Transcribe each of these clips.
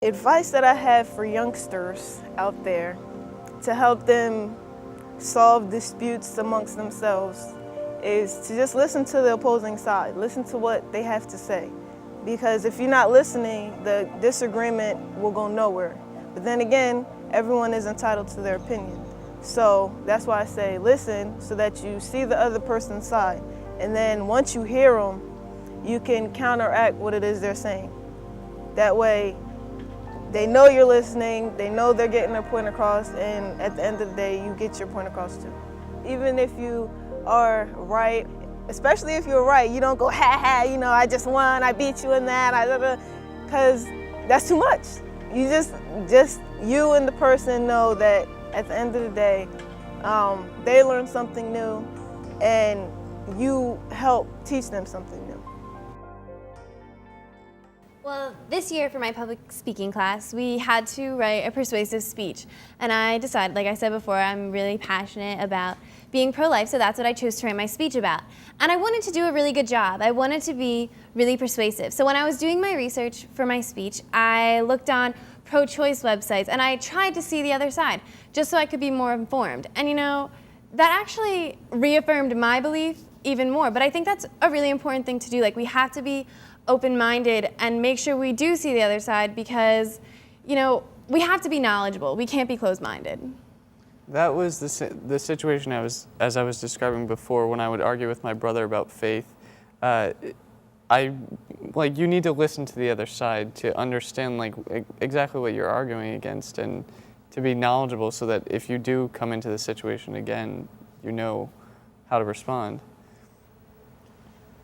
Advice that I have for youngsters out there to help them solve disputes amongst themselves is to just listen to the opposing side, listen to what they have to say. Because if you're not listening, the disagreement will go nowhere. But then again, everyone is entitled to their opinion. So that's why I say listen so that you see the other person's side. And then once you hear them, you can counteract what it is they're saying. That way, they know you're listening, they know they're getting their point across, and at the end of the day, you get your point across too. Even if you are right, especially if you're right, you don't go, ha ha, you know, I just won, I beat you in that, because that's too much. You just you and the person know that at the end of the day, they learn something new, and you help teach them something new. Well, this year for my public speaking class, we had to write a persuasive speech. And I decided, like I said before, I'm really passionate about being pro-life, so that's what I chose to write my speech about. And I wanted to do a really good job. I wanted to be really persuasive. So when I was doing my research for my speech, I looked on pro-choice websites and I tried to see the other side, just so I could be more informed. And you know, that actually reaffirmed my belief even more. But I think that's a really important thing to do. Like, we have to be open-minded and make sure we do see the other side because, you know, we have to be knowledgeable. We can't be closed-minded. That was the situation as I was describing before when I would argue with my brother about faith. You need to listen to the other side to understand exactly what you're arguing against and to be knowledgeable so that if you do come into the situation again, you know how to respond.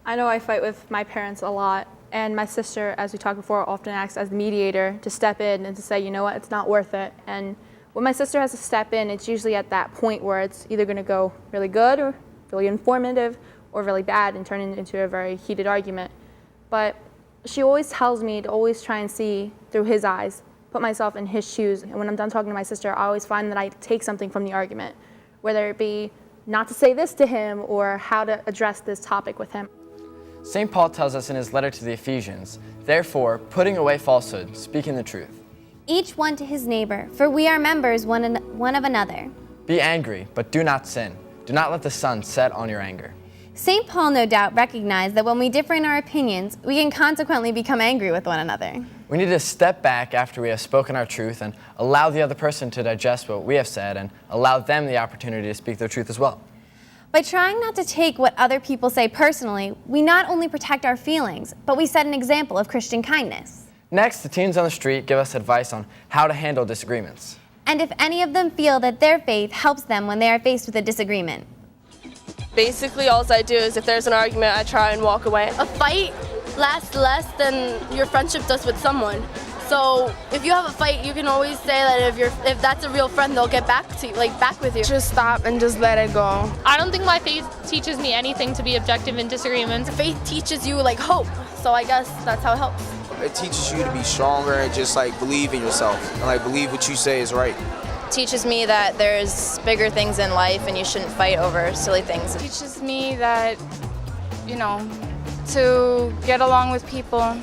I know I fight with my parents a lot, and my sister, as we talked before, often acts as the mediator to step in and to say, you know what, it's not worth it. And when my sister has to step in, it's usually at that point where it's either going to go really good or really informative or really bad and turn it into a very heated argument. But she always tells me to always try and see through his eyes, put myself in his shoes. And when I'm done talking to my sister, I always find that I take something from the argument, whether it be not to say this to him or how to address this topic with him. St. Paul tells us in his letter to the Ephesians, therefore, putting away falsehood, speaking the truth. Each one to his neighbor, for we are members one of another. Be angry, but do not sin. Do not let the sun set on your anger. St. Paul no doubt recognized that when we differ in our opinions, we can consequently become angry with one another. We need to step back after we have spoken our truth and allow the other person to digest what we have said and allow them the opportunity to speak their truth as well. By trying not to take what other people say personally, we not only protect our feelings, but we set an example of Christian kindness. Next, the teens on the street give us advice on how to handle disagreements. And if any of them feel that their faith helps them when they are faced with a disagreement. Basically, all I do is if there's an argument, I try and walk away. A fight lasts less than your friendship does with someone. So if you have a fight, you can always say that if that's a real friend, they'll get back to you, back with you. Just stop and just let it go. I don't think my faith teaches me anything to be objective in disagreements. Faith teaches you hope, so I guess that's how it helps. It teaches you to be stronger and just believe in yourself and believe what you say is right. It teaches me that there's bigger things in life and you shouldn't fight over silly things. It teaches me that, to get along with people,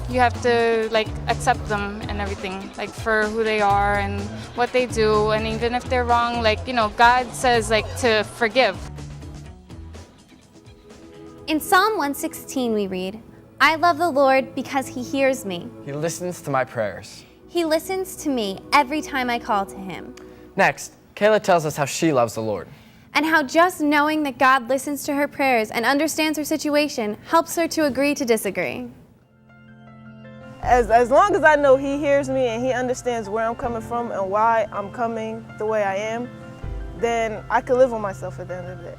you have to accept them and everything, for who they are and what they do, and even if they're wrong, God says to forgive. In Psalm 116 we read, I love the Lord because he hears me. He listens to my prayers. He listens to me every time I call to him. Next, Kayla tells us how she loves the Lord. And how just knowing that God listens to her prayers and understands her situation helps her to agree to disagree. As long as I know he hears me and he understands where I'm coming from and why I'm coming the way I am, then I can live with myself at the end of the day.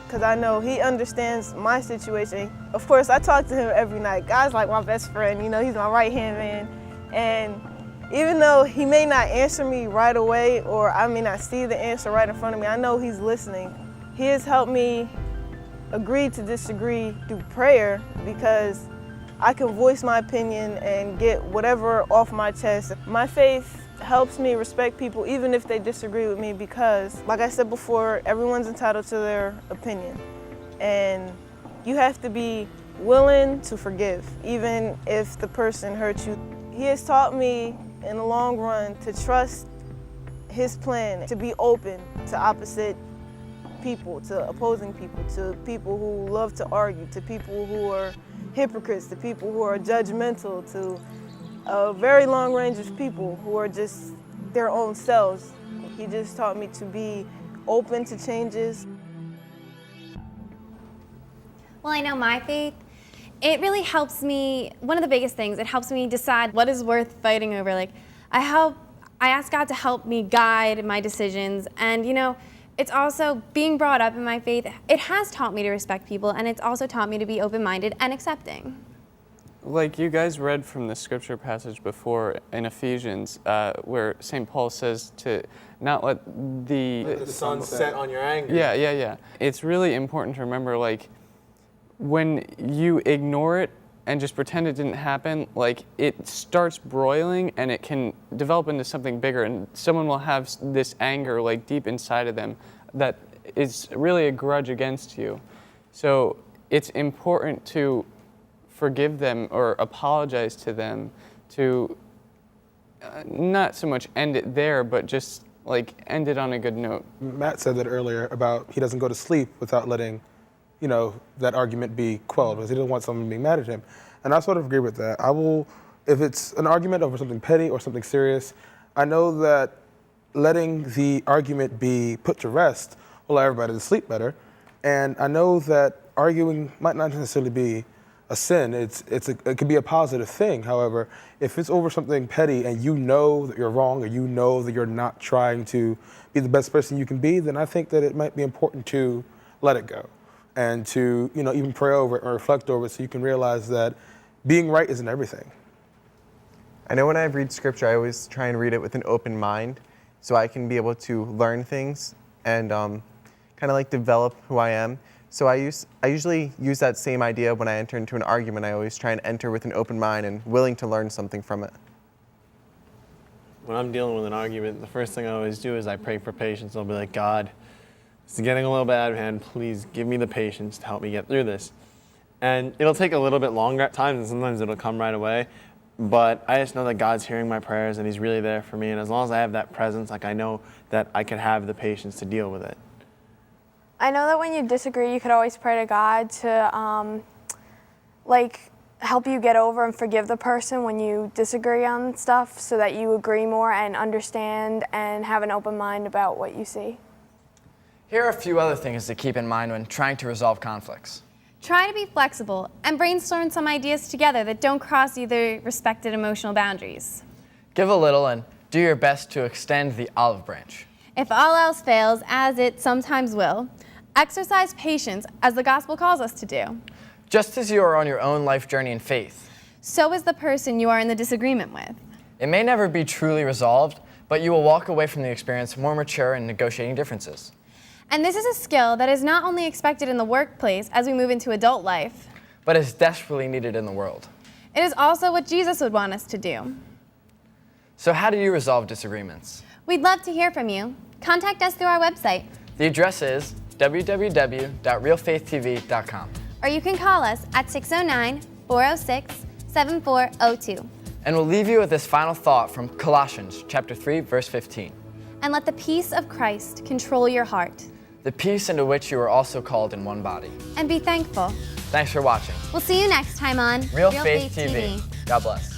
Because I know he understands my situation. Of course, I talk to him every night. God's like my best friend, he's my right-hand man. And even though he may not answer me right away or I may not see the answer right in front of me, I know he's listening. He has helped me agree to disagree through prayer because I can voice my opinion and get whatever off my chest. My faith helps me respect people even if they disagree with me because, like I said before, everyone's entitled to their opinion. And you have to be willing to forgive, even if the person hurts you. He has taught me in the long run to trust his plan, to be open to opposite people, to opposing people, to people who love to argue, to people who are hypocrites, to people who are judgmental, to a very long range of people who are just their own selves. He just taught me to be open to changes. Well, I know my faith, it really helps me, one of the biggest things, it helps me decide what is worth fighting over. Like, I ask God to help me guide my decisions, and it's also being brought up in my faith, it has taught me to respect people, and it's also taught me to be open-minded and accepting. Like you guys read from the scripture passage before in Ephesians, where St. Paul says to not let the sun set on your anger. Yeah. It's really important to remember, like, when you ignore it and just pretend it didn't happen, like, it starts broiling and it can develop into something bigger, and someone will have this anger, like, deep inside of them that is really a grudge against you. So it's important to forgive them or apologize to them, to not so much end it there, but just like end it on a good note. Matt said that earlier about he doesn't go to sleep without letting, that argument be quelled, because he doesn't want someone being mad at him. And I sort of agree with that. I will, if it's an argument over something petty or something serious, I know that letting the argument be put to rest will allow everybody to sleep better. And I know that arguing might not necessarily be a sin. It could be a positive thing. However, if it's over something petty and you know that you're wrong, or you know that you're not trying to be the best person you can be, then I think that it might be important to let it go and to even pray over it or reflect over it, so you can realize that being right isn't everything. I know when I read scripture, I always try and read it with an open mind, so I can be able to learn things and kind of like develop who I am. So I usually use that same idea when I enter into an argument. I always try and enter with an open mind and willing to learn something from it. When I'm dealing with an argument, the first thing I always do is I pray for patience. I'll be like, God, this is getting a little bit out of hand. Please give me the patience to help me get through this. And it'll take a little bit longer at times, and sometimes it'll come right away. But I just know that God's hearing my prayers and He's really there for me. And as long as I have that presence, I know that I can have the patience to deal with it. I know that when you disagree, you could always pray to God to help you get over and forgive the person when you disagree on stuff, so that you agree more and understand and have an open mind about what you see. Here are a few other things to keep in mind when trying to resolve conflicts. Try to be flexible and brainstorm some ideas together that don't cross either respected emotional boundaries. Give a little and do your best to extend the olive branch. If all else fails, as it sometimes will, exercise patience as the gospel calls us to do. Just as you are on your own life journey in faith, so is the person you are in the disagreement with. It may never be truly resolved, but you will walk away from the experience more mature in negotiating differences. And this is a skill that is not only expected in the workplace as we move into adult life, but is desperately needed in the world. It is also what Jesus would want us to do. So how do you resolve disagreements? We'd love to hear from you. Contact us through our website. The address is www.RealfaithTV.com. Or you can call us at 609-406-7402. And we'll leave you with this final thought from Colossians chapter 3, verse 15. And let the peace of Christ control your heart. The peace into which you are also called in one body. And be thankful. Thanks for watching. We'll see you next time on Real Faith TV. God bless.